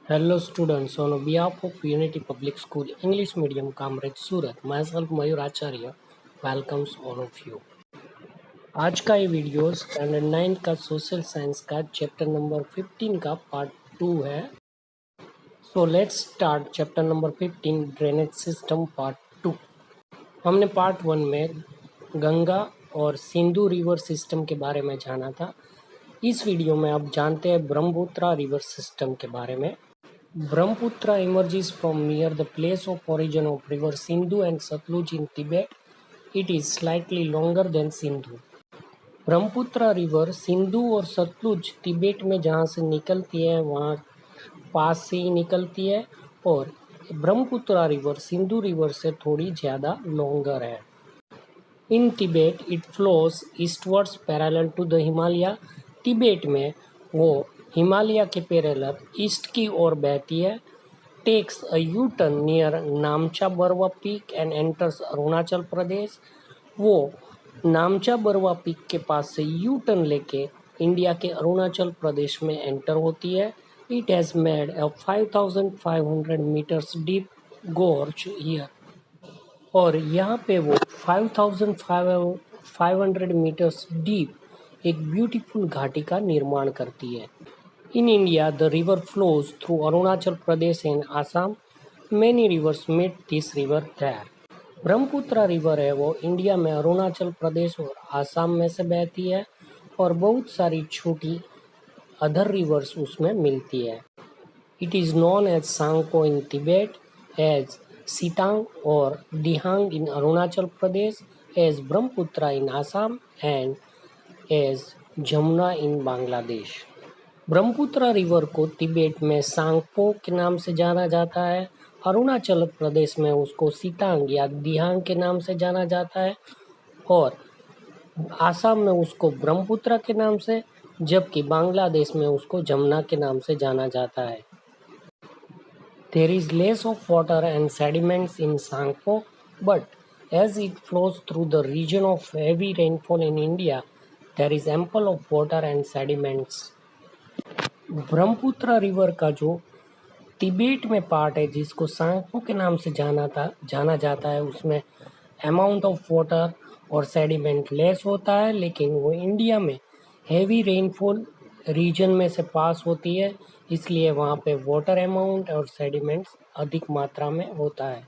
Hello students, on behalf of Unity Public School English Medium Kamraj Surat, myself Mayur Acharya welcomes all of you. आज का ये video standard 9 का social science का chapter number 15 का part 2 है. So let's start chapter number 15 drainage system part 2. हमने part 1 में गंगा और सिंधु रिवर सिस्टम के बारे में जाना था. इस वीडियो में आप जानते हैं ब्रह्मपुत्र रिवर सिस्टम के बारे में. Brahmaputra emerges from near the place of origin of river Sindhu and Satluj in Tibet. It is slightly longer than Sindhu. Brahmaputra river Sindhu और सतलुज तिब्बत में जहाँ से निकलती है वहाँ पास से ही निकलती है, और ब्रह्मपुत्र रिवर सिंधु रिवर से थोड़ी ज़्यादा लॉन्गर है. In Tibet it flows eastwards parallel to the Himalaya. Tibet में वो हिमालय के पैरेलल ईस्ट की ओर बहती है. Takes a U turn near Namcha Barwa peak and enters Arunachal Pradesh. वो नामचा बरवा पीक के पास से यू टर्न लेके इंडिया के अरुणाचल प्रदेश में एंटर होती है. It has made a 5500 metres deep gorge here. और यहाँ पे वो 5500 मीटर्स डीप एक ब्यूटीफुल घाटी का निर्माण करती है. In India, the river flows through Arunachal Pradesh and Assam. Many rivers meet this river there. Brahmaputra river है वो इंडिया में अरुणाचल प्रदेश और आसाम में से बहती है, और बहुत सारी छोटी अदर रिवर्स उसमें मिलती है. It is known as Sangpo in Tibet, as Sitang और Dihang in Arunachal Pradesh, as Brahmaputra in Assam and as Jamuna in Bangladesh. Brahmaputra river को तिब्बत में सांगपो के नाम से जाना जाता है. अरुणाचल प्रदेश में उसको सितांग या दिहांग के नाम से जाना जाता है, और आसाम में उसको ब्रह्मपुत्र के नाम से, जबकि बांग्लादेश में उसको जमुना के नाम से जाना जाता है. There is less of water and sediments in Sangpo, but as it flows through the region of heavy rainfall in India, there is ample of water and sediments. Brahmaputra river का जो तिब्बत में पार्ट है जिसको सांगपो के नाम से जाना जाता है, उसमें अमाउंट ऑफ वाटर और सेडिमेंट लेस होता है, लेकिन वो इंडिया में हेवी रेनफॉल रीजन में से पास होती है, इसलिए वहाँ पे वाटर अमाउंट और सेडिमेंट्स अधिक मात्रा में होता है.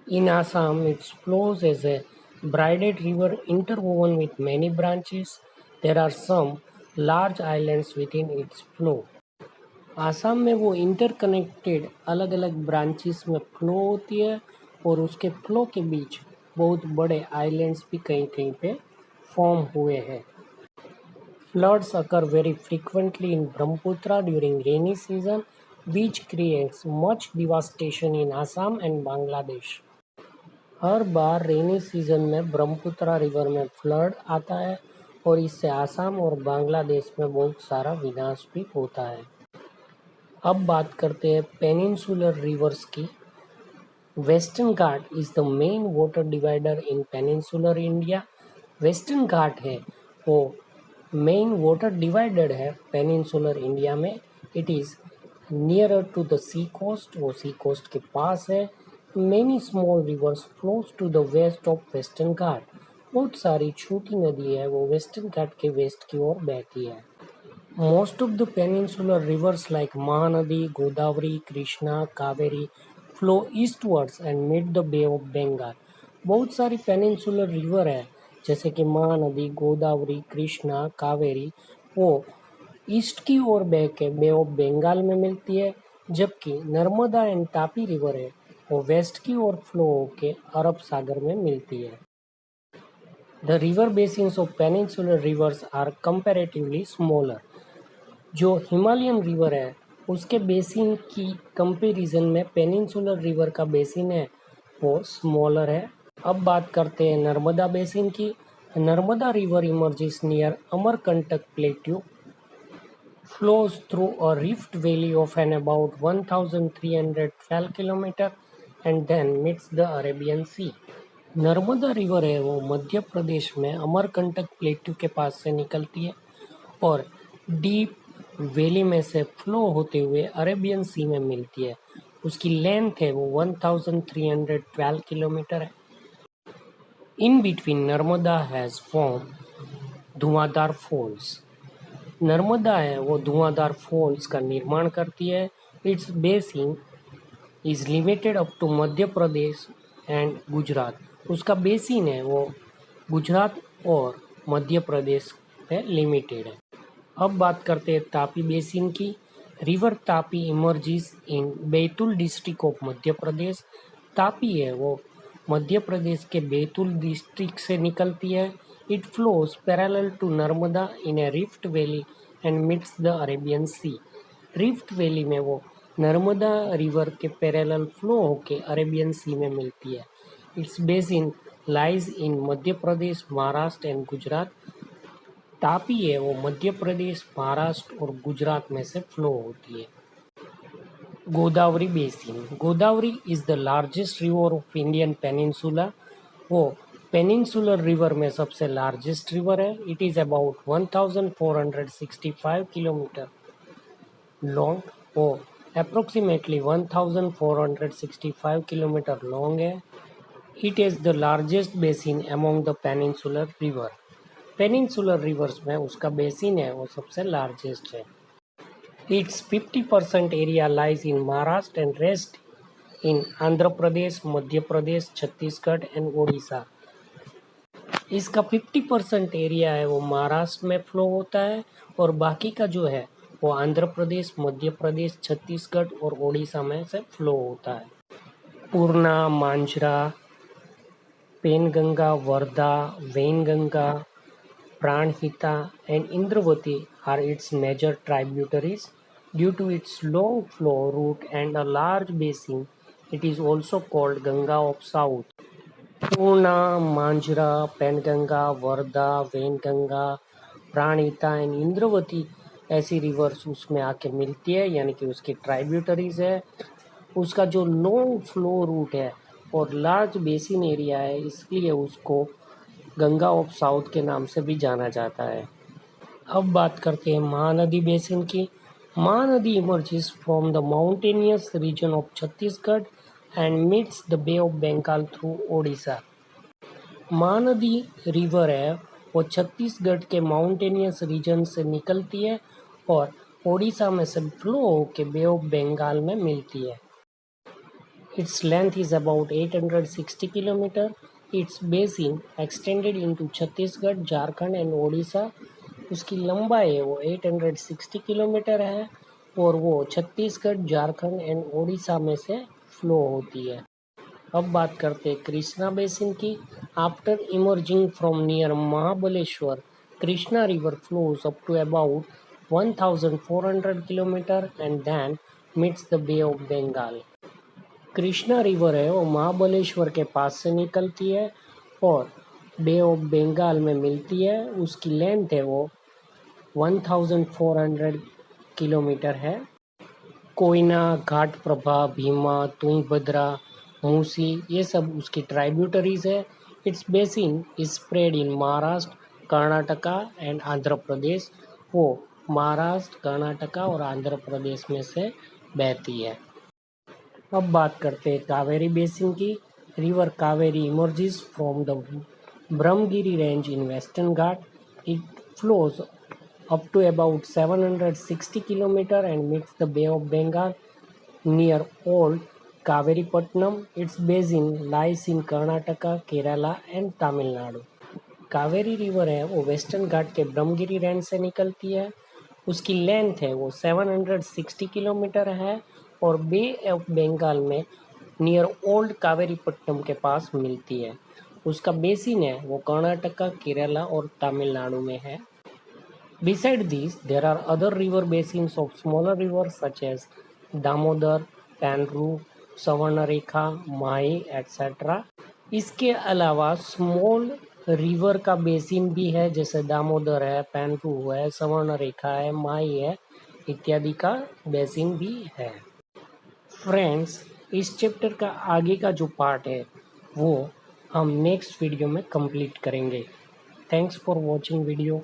In Assam its flows as a braided river interwoven with many branches. There are some large islands within its flow. Assam में वो इंटरकनेक्टेड अलग अलग ब्रांचेस में फ्लो होती है, और उसके फ्लो के बीच बहुत बड़े आइलैंड्स भी कहीं कहीं पे फॉर्म हुए हैं. Floods occur very frequently in Brahmaputra during rainy season, which creates much devastation in Assam and Bangladesh. Her bar rainy season में ब्रह्मपुत्र रिवर में फ्लड आता है, और इससे आसाम और बांग्लादेश में बहुत सारा विनाश भी होता है. अब बात करते हैं पेनिनसुलर रिवर्स की. Western Ghat is the main water divider in peninsular India. Western Ghat है वो मेन वाटर डिवाइडर है पेनिनसुलर इंडिया में. It is nearer to the sea coast, वो सी कोस्ट के पास है. Many small rivers flows to the west of western Ghat. बहुत सारी छोटी नदी है वो वेस्टर्न घाट के वेस्ट की ओर बहती है. Most of the peninsular rivers like Mahanadi, Godavari, Krishna, Kaveri flow eastwards and meet the Bay of Bengal. बहुत सारी पेनिनसुलर रिवर है जैसे कि महानदी, गोदावरी, कृष्णा, कावेरी, वो ईस्ट की ओर बह के बे ऑफ बंगाल में मिलती है, जबकि नर्मदा एंड तापी रिवर है वो वेस्ट की ओर फ्लो होके अरब सागर में मिलती है. The river basins of peninsular rivers are comparatively smaller. जो हिमालयन रिवर है उसके बेसिन की कंपैरिजन में पेनिनसुलर रिवर का बेसिन है वो स्मॉलर है. अब बात करते हैं नर्मदा बेसिन की. Narmada river emerges near Amarkantak plateau, flows through a rift valley of an about 1312 kilometer and then meets the Arabian Sea. Narmada river है वो मध्य प्रदेश में अमरकंटक प्लेट्यू के पास से निकलती है, और डीप वैली में से फ्लो होते हुए अरेबियन सी में मिलती है। उसकी लेंथ है वो 1312 किलोमीटर है। In between Narmada has form Dhuandhar falls. Narmada है वो धुआंधार फॉल्स का निर्माण करती है। Its basin is limited up to Madhya Pradesh and Gujarat. उसका बेसिन है वो गुजरात और मध्य प्रदेश पे लिमिटेड है। अब बात करते हैं तापी बेसिन की। River Tapi emerges in Betul district of Madhya Pradesh. Tapi है वो मध्य प्रदेश के बैतूल डिस्ट्रिक्ट से निकलती है। It flows parallel to Narmada in a rift valley and meets the Arabian sea. Rift valley में वो नर्मदा रिवर के पैरेलल फ्लो होके अरेबियन सी में मिलती है। Its basin lies in Madhya Pradesh, Maharashtra and Gujarat. Tapi है वो मध्य प्रदेश, महाराष्ट्र और गुजरात में से फ्लो होती है। Godavari basin. Godavari is the largest river of Indian peninsula. वो पेनिनसुलर रिवर में सबसे लार्जेस्ट रिवर है। It is about 1465 kilometre long. वो अप्रोक्सीमेटली 1465 किलोमीटर लॉन्ग है। It is the largest basin among the peninsular river. Peninsular reverse में उसका basin है वो सबसे लार्जेस्ट है। It's 50% area lies in Maharashtra and rest in Andhra Pradesh, Madhya Pradesh, Chhattisgarh and Odisha. इसका 50% एरिया है वो महाराष्ट्र में फ्लो होता है और बाकी का जो है वो आंध्र प्रदेश, मध्य प्रदेश, छत्तीसगढ़ और ओडिशा में से फ्लो होता है। Purna, Manjra, Penganga, Wardha, Wainganga, Pranhita and Indravati are its major tributaries. Due to its long flow route and a large basin, it is also called Ganga of South. Purna, Manjra, Penganga, Varda, Venganga, Pranhita and Indravati ऐसी rivers उसमें आके मिलती है, यानी कि उसकी tributaries है। उसका जो लॉन्ग फ्लो रूट है और लार्ज बेसिन एरिया है, इसलिए उसको गंगा ऑफ साउथ के नाम से भी जाना जाता है। अब बात करते हैं महानदी बेसिन की। Mahanadi emerges from the mountainous region of Chhattisgarh and meets the Bay of Bengal through Odisha. Mahanadi river है वो छत्तीसगढ़ के माउंटेनियस रीजन से निकलती है और ओडिशा में से फ्लो होके बे ऑफ बंगाल में मिलती है। Its length is about 860 km. Its basin extended into Chhattisgarh, Jharkhand and Odisha. उसकी लंबाई है वो 860 किलोमीटर है और वो छत्तीसगढ़, झारखंड एंड ओडिशा में से फ्लो होती है। अब बात करते हैं कृष्णा बेसिन की। After emerging from near Mahabaleshwar, Krishna river flows up to about 1400 kilometre and then meets the Bay of Bengal. Krishna river है वो महाबलेश्वर के पास से निकलती है और बे ऑफ बंगाल में मिलती है। उसकी लेंथ है वो 1400 किलोमीटर है। कोयना, घाटप्रभा, भीमा, तुंगभद्रा, मूसी ये सब उसकी ट्राइब्यूटरीज है। Its basin is spread in Maharashtra, Karnataka and Andhra Pradesh. वो महाराष्ट्र, कर्नाटका और आंध्र प्रदेश में से बहती है। अब बात करते हैं कावेरी बेसिन की। River Kaveri emerges from the Brahmagiri range in western Ghat. It flows up to about 760 km and meets the Bay of Bengal near Old Kaveripatnam. Its basin lies in Karnataka, Kerala and Tamil Nadu. Kaveri river है वो western घाट के Brahmagiri range से निकलती है। उसकी length है वो 760 kilometre है और बे ऑफ बंगाल में नियर ओल्ड कावेरीपट्टनम के पास मिलती है। उसका बेसिन है वो कर्नाटका, केरला और तमिलनाडु में है। Beside these, there are other river basins of smaller rivers such as Damodar, Panru, Savarnarekha, Mahi, etc. इसके अलावा स्मॉल रिवर का बेसिन भी है, जैसे दामोदर है, पैनरू है, सवर्णरेखा है, माही है इत्यादि का बेसिन भी है। फ्रेंड्स, इस चैप्टर का आगे का जो पार्ट है वो हम नेक्स्ट वीडियो में कंप्लीट करेंगे। Thanks for watching video.